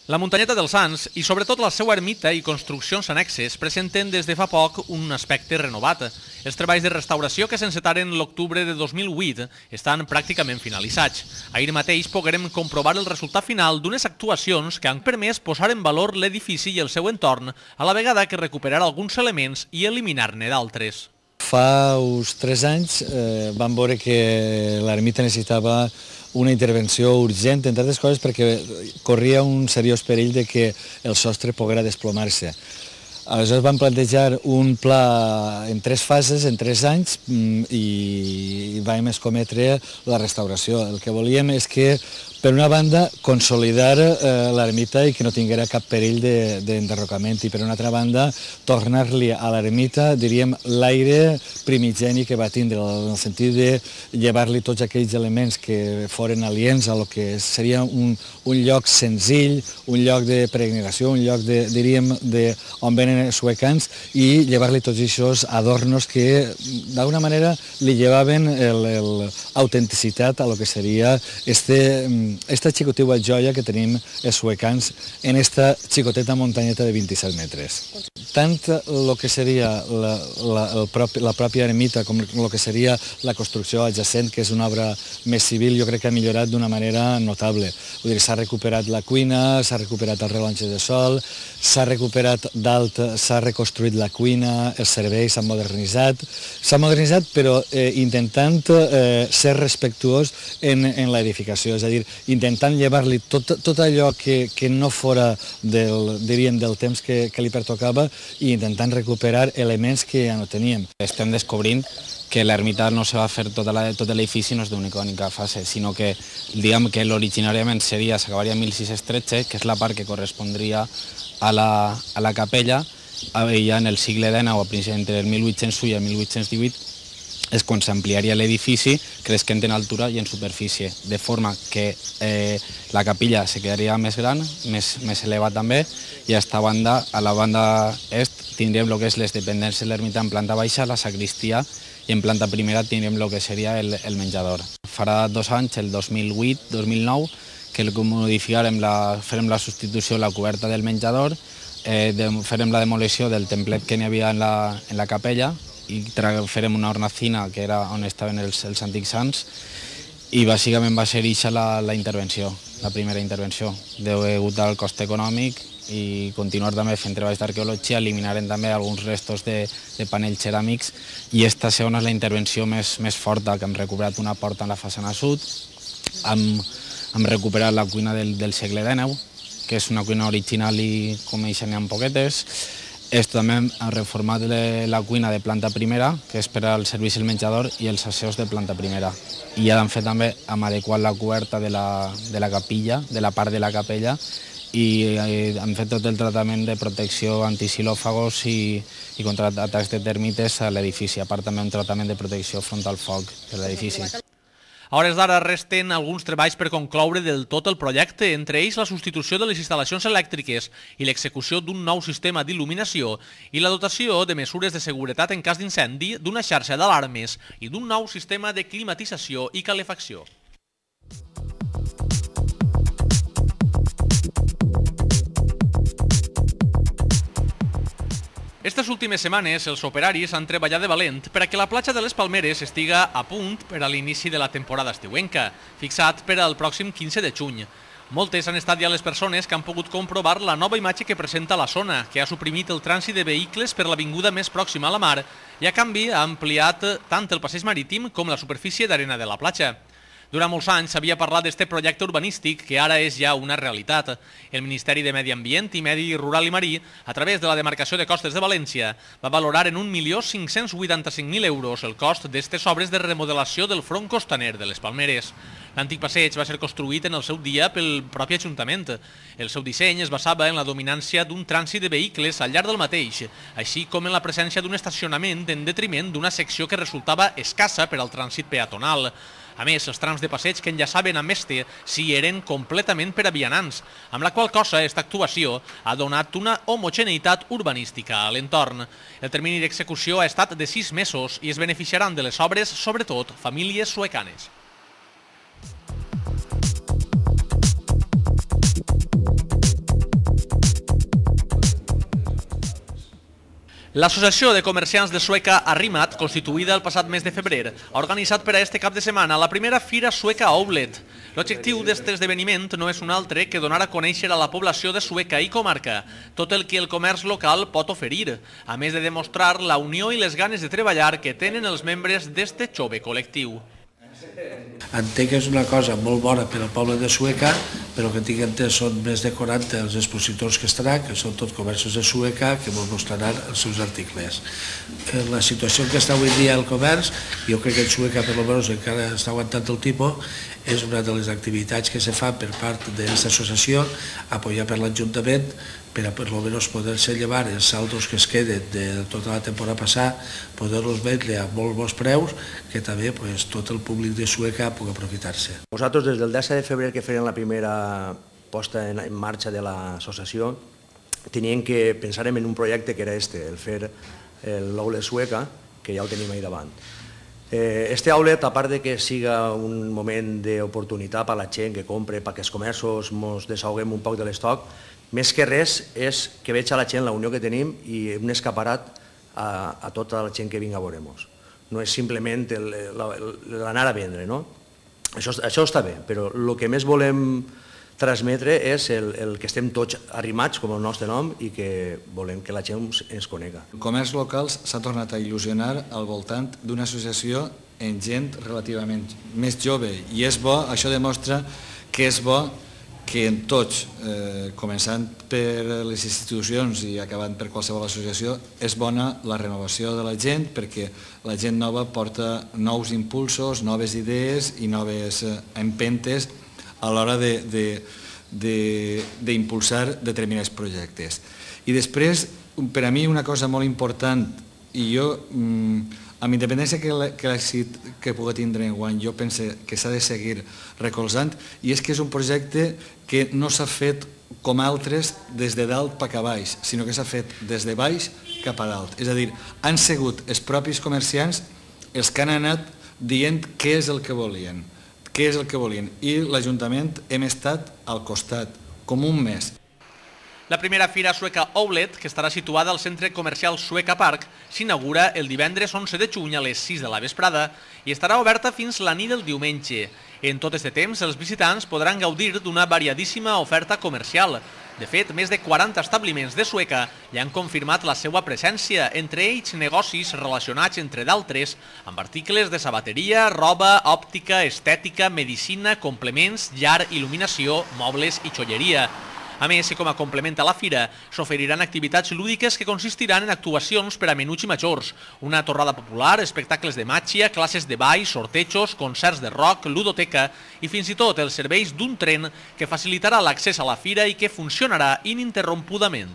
La muntanyeta dels Sants i sobretot la seva ermita i construccions annexes presenten des de fa poc un aspecte renovat. Els treballs de restauració que s'encetaren l'octubre de 2008 estan pràcticament finalitzats. Ahir mateix poguérem comprovar el resultat final d'unes actuacions que han permès posar en valor l'edifici i el seu entorn, a la vegada que recuperar alguns elements i eliminar-ne d'altres. Fa uns 3 anys vam veure que l'ermita necessitava una intervenció urgent, entre altres coses perquè corria un seriós perill de que el sostre poguera desplomar-se. Aleshores vam plantejar un pla en 3 fases, en 3 anys, i vam escometre la restauració. El que volíem és que, per una banda, consolidar l'ermita i que no tinguera cap perill d'enderrocament, i per una altra banda, tornar-li a l'ermita, diríem, l'aire primigeni que va tindre, en el sentit de llevar-li tots aquells elements que foren aliens a lo que seria un lloc senzill, un lloc de peregrinació, un lloc, diríem, on venen suecans, i llevar-li tots aquests adornos que, d'alguna manera, li llevaven l'autenticitat a lo que seria esta xicoteua joia que tenim els suecans en esta xicoteta muntanyeta de 27 metres. Tant el que seria la pròpia ermita com el que seria la construcció adjacent, que és una obra més civil, jo crec que ha millorat d'una manera notable. Vull dir, s'ha recuperat la cuina, s'ha recuperat el rellotge de sol, s'ha recuperat dalt, s'ha reconstruït la cuina, els serveis s'han modernitzat, però intentant ser respectuós en l'edificació, és a dir, intentant llevar-li tot allò que no fora del temps que li pertocava i intentant recuperar elements que ja no teníem. Estem descobrint que l'ermita no se va fer tot l'edifici no és d'única fase, sinó que diguem que l'originàriament s'acabaria en 1613, que és la part que correspondria a la capella, i ja en el segle XIX, entre el 1801 i el 1818, és quan s'ampliaria l'edifici, creixent en altura i en superfície, de forma que la capella se quedaria més gran, més elevat també, i a la banda est tindríem el que és les dependències de l'ermita en planta baixa, la sagristia, i en planta primera tindríem el que seria el menjador. Farà 2 anys, el 2008-2009, que modificarem, farem la substitució de la coberta del menjador, farem la demolició del templet que n'hi havia en la capella, i farem una hornacina, que era on estaven els antics sants, i bàsicament va ser això la intervenció, la primera intervenció, degut al cost econòmic, i continuar també fent treballs d'arqueologia, eliminarem també alguns restos de panells ceràmics, i aquesta segona és la intervenció més forta, que hem recuperat una porta en la façana sud, hem recuperat la cuina del segle XIX, que és una cuina original i com això n'hi ha poquetes. També hem reformat la cuina de planta primera, que és per al servei del menjador, i els asseus de planta primera. I ja hem fet també, hem adequat la coberta de la capilla, de la part de la capella, i hem fet tot el tractament de protecció antisilòfagos i contra atacs de termites a l'edifici. A part també un tractament de protecció front al foc de l'edifici. A hores d'ara resten alguns treballs per concloure del tot el projecte, entre ells la substitució de les instal·lacions elèctriques i l'execució d'un nou sistema d'il·luminació i la dotació de mesures de seguretat en cas d'incendi, d'una xarxa d'alarmes i d'un nou sistema de climatització i calefacció. Aquestes últimes setmanes els operaris han treballat de valent perquè la platja de les Palmeres estiga a punt per a l'inici de la temporada estiuenca, fixat per al pròxim 15 de juny. Moltes han estat ja les persones que han pogut comprovar la nova imatge que presenta la zona, que ha suprimit el trànsit de vehicles per l'avinguda més pròxima a la mar i, a canvi, ha ampliat tant el passeig marítim com la superfície d'arena de la platja. Durant molts anys s'havia parlat d'aquest projecte urbanístic que ara és ja una realitat. El Ministeri de Medi Ambient i Medi Rural i Marí, a través de la demarcació de costes de València, va valorar en 1.585.000 euros el cost d'aquestes obres de remodelació del front costaner de les Palmeres. L'antic passeig va ser construït en el seu dia pel propi Ajuntament. El seu disseny es basava en la dominància d'un trànsit de vehicles al llarg del mateix, així com en la presència d'un estacionament en detriment d'una secció que resultava escassa per al trànsit peatonal. A més, els trams de passeig que enllaçaven amb este s'hi eren completament per a vianants, amb la qual cosa aquesta actuació ha donat una homogeneïtat urbanística a l'entorn. El termini d'execució ha estat de 6 mesos i es beneficiaran de les obres, sobretot, famílies suecanes. L'Associació de Comerciants de Sueca Arrimat, constituïda el passat mes de febrer, ha organitzat per a este cap de setmana la primera Fira Sueca Outlet. L'objectiu d'aquest esdeveniment no és un altre que donar a conèixer a la població de Sueca i comarca tot el que el comerç local pot oferir, a més de demostrar la unió i les ganes de treballar que tenen els membres d'este jove col·lectiu. Entenc que és una cosa molt bona per al poble de Sueca, però que tinc entès són més de 40 els expositors que estaran, que són tots comerços de Sueca, que ens mostraran els seus articles. La situació en què està avui dia el comerç, jo crec que en Sueca per almenys encara està aguantant el tipus, és una de les activitats que se fa per part d'aquesta associació, apoyar per l'Ajuntament, per a per almenys poder-se llevar els saldos que es queden de tota la temporada passada, poder-los vendre a molt bons preus, que també tot el públic de Sueca pugui aprofitar-se. Nosaltres des del 10 de febrer que feien la primera posta en marxa de l'associació, teníem que pensar en un projecte que era el fer l'Outlet Sueca, que ja ho tenim ahí davant. Este outlet, a part de que siga un moment d'oportunitat per a la gent que compre, perquè els comerços ens desahoguem un poc de l'estoc, més que res és que veig a la gent la unió que tenim i un escaparat a tota la gent que vinga a veure-nos. No és simplement l'anar a vendre, no? Això està bé, però el que més volem transmetre és el que estem tots arrimats, com el nostre nom, i que volem que la gent ens conega. El comerç local s'ha tornat a il·lusionar al voltant d'una associació amb gent relativament més jove, i és bo, això demostra que és bo que en tots, començant per les institucions i acabant per qualsevol associació, és bona la renovació de la gent, perquè la gent nova porta nous impulsos, noves idees i noves empentes a l'hora d'impulsar determinats projectes. I després, per a mi, una cosa molt important, i jo, amb independència que l'èxit que pugui tindre enguany, jo penso que s'ha de seguir recolzant, i és que és un projecte que no s'ha fet com altres des de dalt cap a baix, sinó que s'ha fet des de baix cap a dalt. És a dir, han sigut els propis comerciants els que han anat dient què és el que volien, i l'Ajuntament hem estat al costat, com un mes. La primera Fira Sueca Outlet, que estarà situada al centre comercial Sueca Park, s'inaugura el divendres 11 de juny a les 6 de la vesprada i estarà oberta fins la nit del diumenge. En tot aquest temps, els visitants podran gaudir d'una variadíssima oferta comercial. De fet, més de 40 establiments de Sueca ja han confirmat la seva presència, entre ells negocis relacionats, entre d'altres, amb articles de sabateria, roba, òptica, estètica, medicina, complements, llar, il·luminació, mobles i joieria. A més, com a complement a la fira, s'oferiran activitats lúdiques que consistiran en actuacions per a menuts i majors, una torrada popular, espectacles de màgia, classes de ball, sortejos, concerts de rock, ludoteca i fins i tot els serveis d'un tren que facilitarà l'accés a la fira i que funcionarà ininterrompudament.